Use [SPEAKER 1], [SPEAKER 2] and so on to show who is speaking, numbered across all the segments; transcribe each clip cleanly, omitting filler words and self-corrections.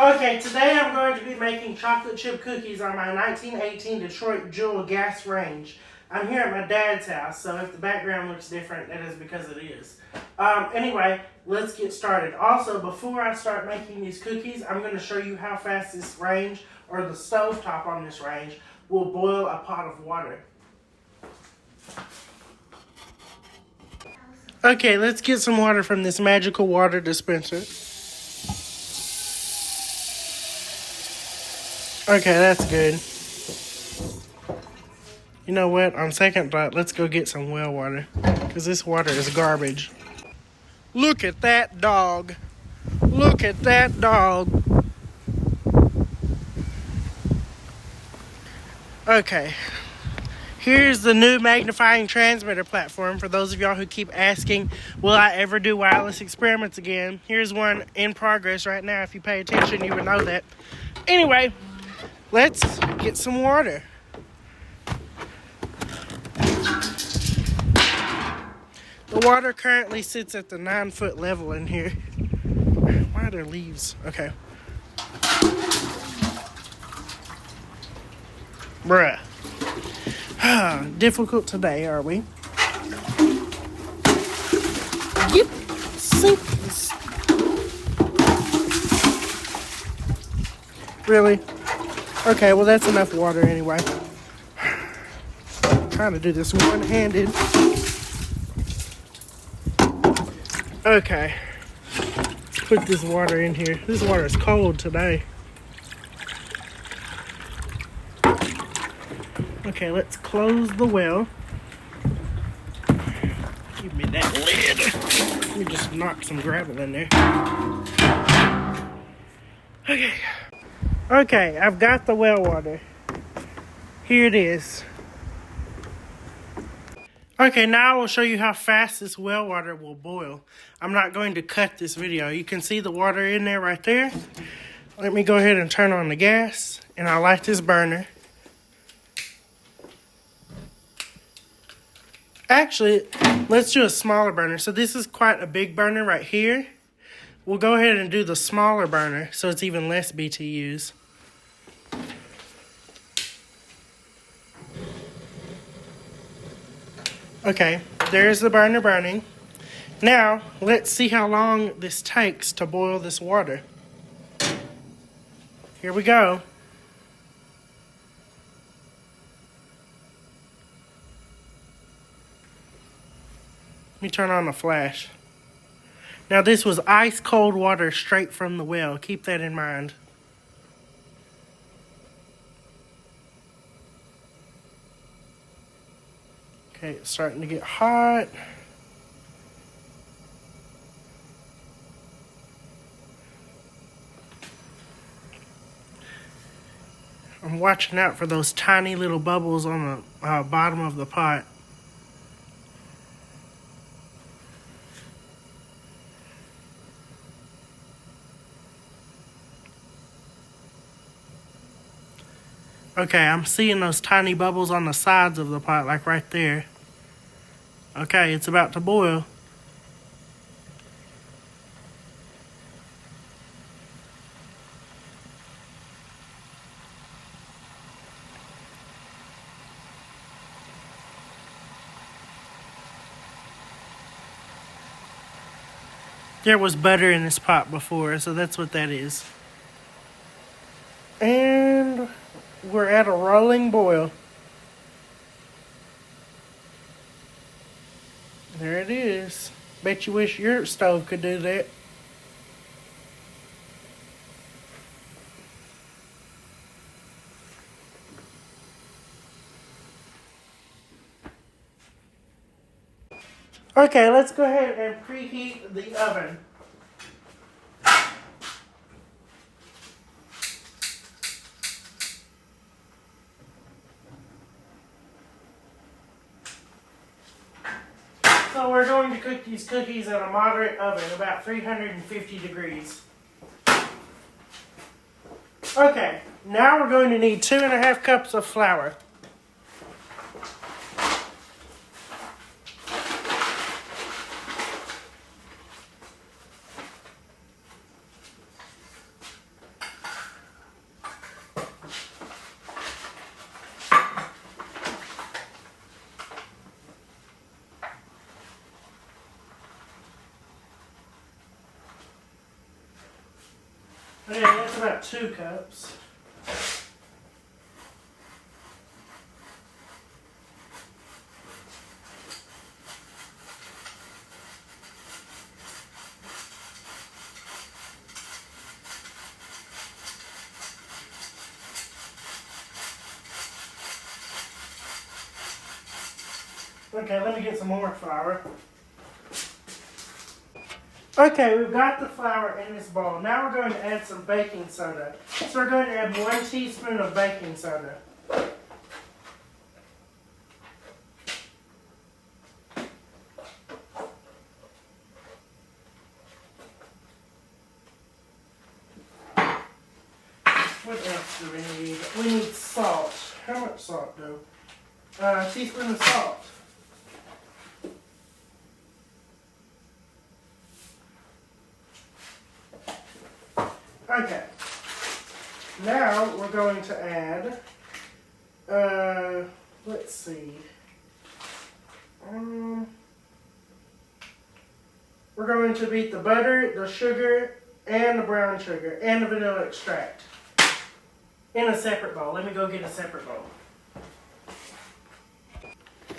[SPEAKER 1] Okay, today I'm going to be making chocolate chip cookies on my 1918 Detroit Jewel gas range. I'm here at my dad's house, so if the background looks different, that is because it is. Anyway, let's get started. Also, before I start making these cookies, I'm going to show you how fast this range, or the stovetop on this range, will boil a pot of water. Okay, let's get some water from this magical water dispenser. Okay, that's good. You know what? On second thought, let's go get some well water. Because this water is garbage. Look at that dog. Look at that dog. Okay. Here's the new magnifying transmitter platform for those of y'all who keep asking, will I ever do wireless experiments again? Here's one in progress right now. If you pay attention, you would know that. Anyway, let's get some water. The water currently sits at the 9-foot level in here. Why are there leaves? Okay. Bruh. Difficult today, are we? Yep. Sink this. Really? Okay, well that's enough water anyway. I'm trying to do this one-handed. Okay. Let's put this water in here. This water is cold today. Okay, let's close the well. Give me that lid. Let me just knock some gravel in there. Okay. Okay, I've got the well water. Here it is. Okay, now I will show you how fast this well water will boil. I'm not going to cut this video. You can see the water in there right there. Let me go ahead and turn on the gas, and I'll light this burner. Actually, let's do a smaller burner. So this is quite a big burner right here. We'll go ahead and do the smaller burner so it's even less BTUs. Okay, there's the burner burning. Now, let's see how long this takes to boil this water. Here we go. Let me turn on the flash. Now, this was ice cold water straight from the well. Keep that in mind. Okay, it's starting to get hot. I'm watching out for those tiny little bubbles on the bottom of the pot. Okay, I'm seeing those tiny bubbles on the sides of the pot, like right there. Okay, it's about to boil. There was butter in this pot before, so that's what that is. And we're at a rolling boil. There it is. Bet you wish your stove could do that. Okay, let's go ahead and preheat the oven. So we're going to cook these cookies at a moderate oven, about 350 degrees. Okay, now we're going to need 2.5 cups of flour. Okay, that's about 2 cups. Okay, let me get some more flour. Okay, we've got the flour in this bowl. Now we're going to add some baking soda. So we're going to add 1 teaspoon of baking soda. What else do we need? We need salt. How much salt, though? A teaspoon of salt. Okay. Now we're going to add, let's see. We're going to beat the butter, the sugar, and the brown sugar, and the vanilla extract in a separate bowl. Let me go get a separate bowl.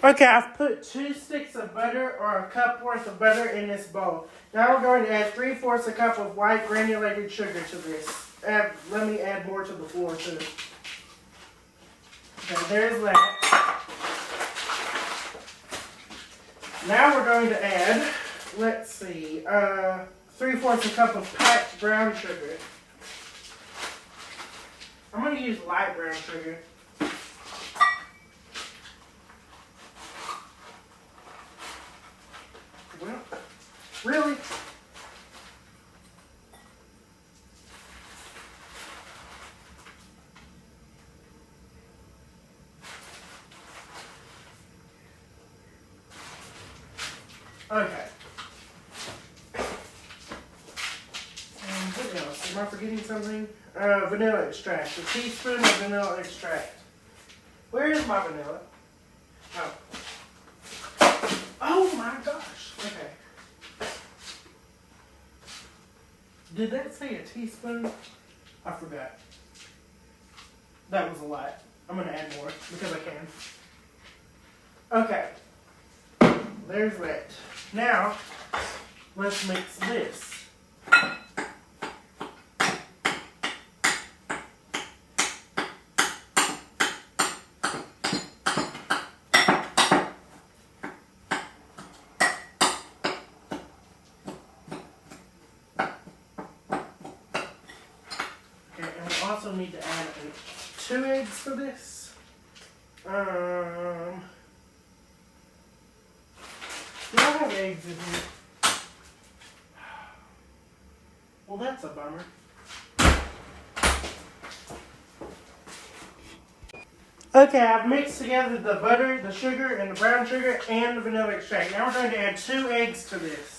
[SPEAKER 1] Okay, I've put 2 sticks of butter or a cup worth of butter in this bowl. Now we're going to add 3/4 a cup of white granulated sugar to this. Let me add more to the floor too. Okay, there's that. Now we're going to add, let's see, 3/4 a cup of packed brown sugar. I'm going to use light brown sugar. Well, really? Okay. And what else? Am I forgetting something? Vanilla extract. A teaspoon of vanilla extract. Where is my vanilla? Oh. Oh my gosh. Okay. Did that say a teaspoon? I forgot. That was a lot. I'm going to add more because I can. Okay. There's that. Now, let's mix this. Also need to add 2 eggs to this. Do I have eggs in here? Well, that's a bummer. Okay, I've mixed together the butter, the sugar, and the brown sugar, and the vanilla extract. Now we're going to add 2 eggs to this.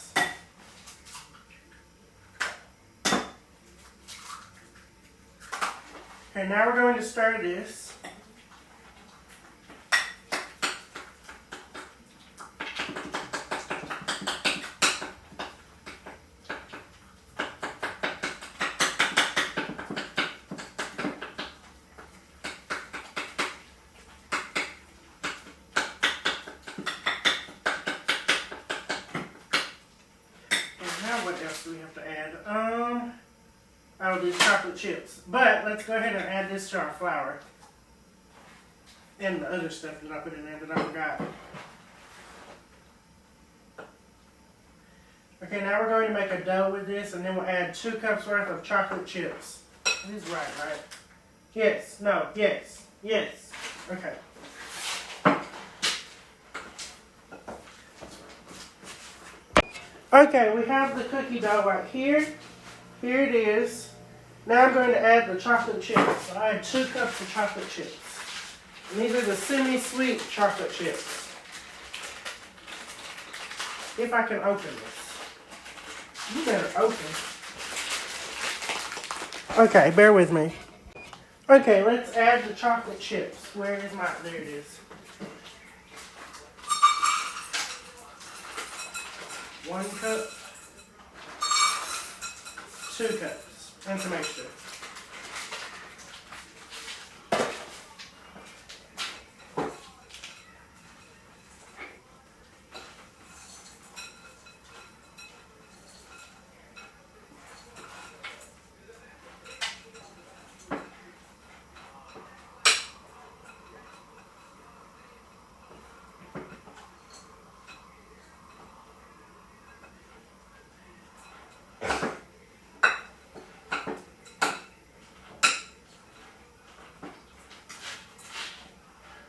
[SPEAKER 1] Okay, now we're going to stir this. And now what else do we have to add? Oh, these chocolate chips. But let's go ahead and add this to our flour. And the other stuff that I put in there that I forgot. Okay, now we're going to make a dough with this, and then we'll add 2 cups worth of chocolate chips. This is right? Yes, no, yes, yes. Okay. Okay, we have the cookie dough right here. Here it is. Now I'm going to add the chocolate chips. So I add 2 cups of chocolate chips. And these are the semi-sweet chocolate chips. If I can open this. You better open. Okay, bear with me. Okay, let's add the chocolate chips. Where is my, there it is. 1 cup. 2 cups. and some extra.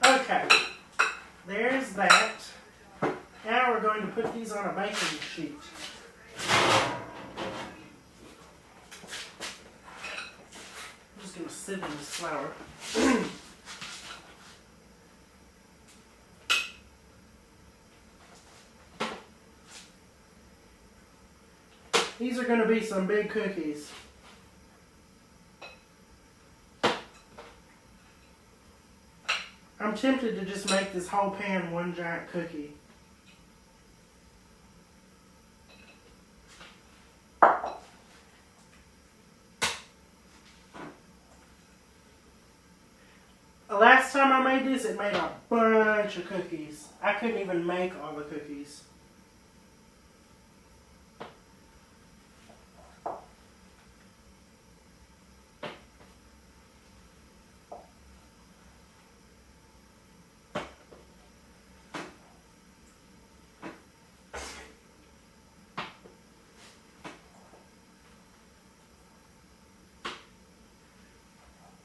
[SPEAKER 1] Okay, there's that. Now we're going to put these on a baking sheet. I'm just going to sit in this flour. These are going to be some big cookies. I'm tempted to just make this whole pan one giant cookie. The last time I made this, it made a bunch of cookies. I couldn't even make all the cookies.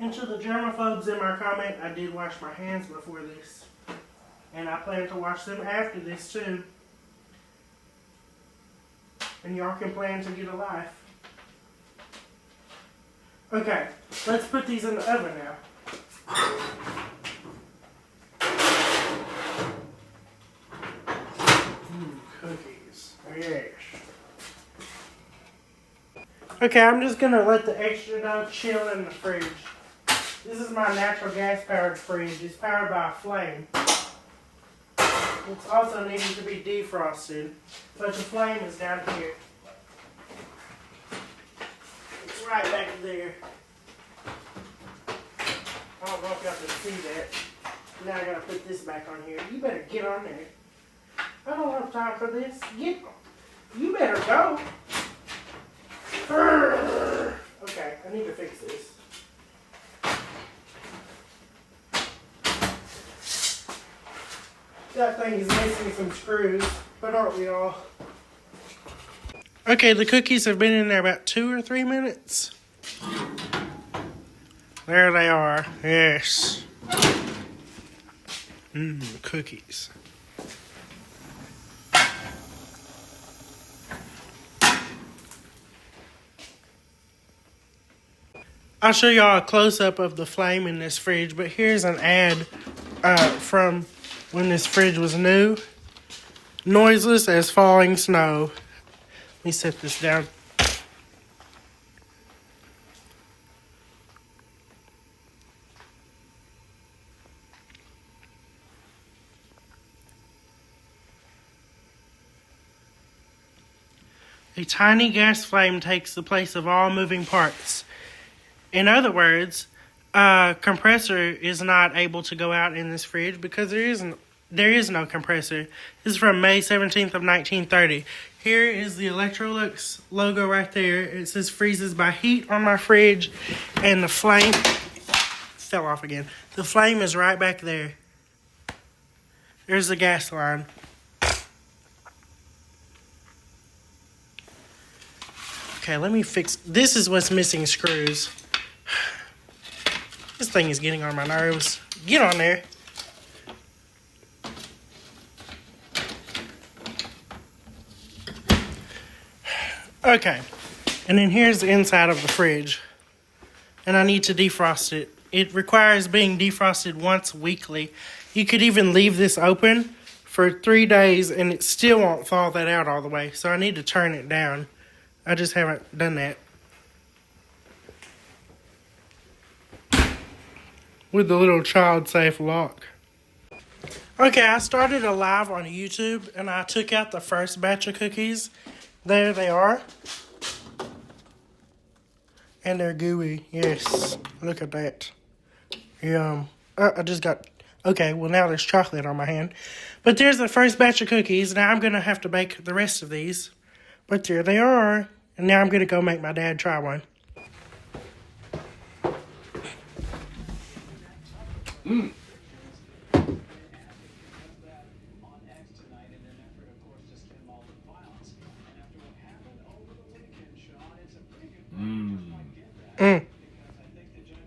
[SPEAKER 1] And to the germaphobes in my comment, I did wash my hands before this. And I plan to wash them after this too. And y'all can plan to get a life. Okay, let's put these in the oven now. Cookies. Yes. Okay, I'm just going to let the extra dough chill in the fridge. This is my natural gas powered fridge. It's powered by a flame. It's also needing to be defrosted, but the flame is down here. It's right back there. I don't know if y'all can see that. Now I gotta put this back on here. You better get on there. I don't have time for this. You better go. Okay, I need to fix this. That thing is missing some screws, but aren't we all? Okay, the cookies have been in there about 2 or 3 minutes. There they are. Yes. Cookies. I'll show y'all a close-up of the flame in this fridge, but here's an ad from when this fridge was new. Noiseless as falling snow. Let me set this down. A tiny gas flame takes the place of all moving parts. In other words, a compressor is not able to go out in this fridge because there is no compressor. This is from May 17th of 1930. Here is the Electrolux logo right there. It says freezes by heat on my fridge, and the flame fell off again. The flame is right back there. There's the gas line. Okay, let me fix. This is what's missing screws. This thing is getting on my nerves. Get on there. Okay, and then here's the inside of the fridge. And I need to defrost it. It requires being defrosted once weekly. You could even leave this open for 3 days and it still won't thaw that out all the way. So I need to turn it down. I just haven't done that. With the little child-safe lock. Okay, I started a live on YouTube and I took out the first batch of cookies. There they are. And they're gooey. Yes. Look at that. Yum. I just got... Okay, well now there's chocolate on my hand. But there's the first batch of cookies. Now I'm going to have to bake the rest of these. But there they are. And now I'm going to go make my dad try one.
[SPEAKER 2] Mmm.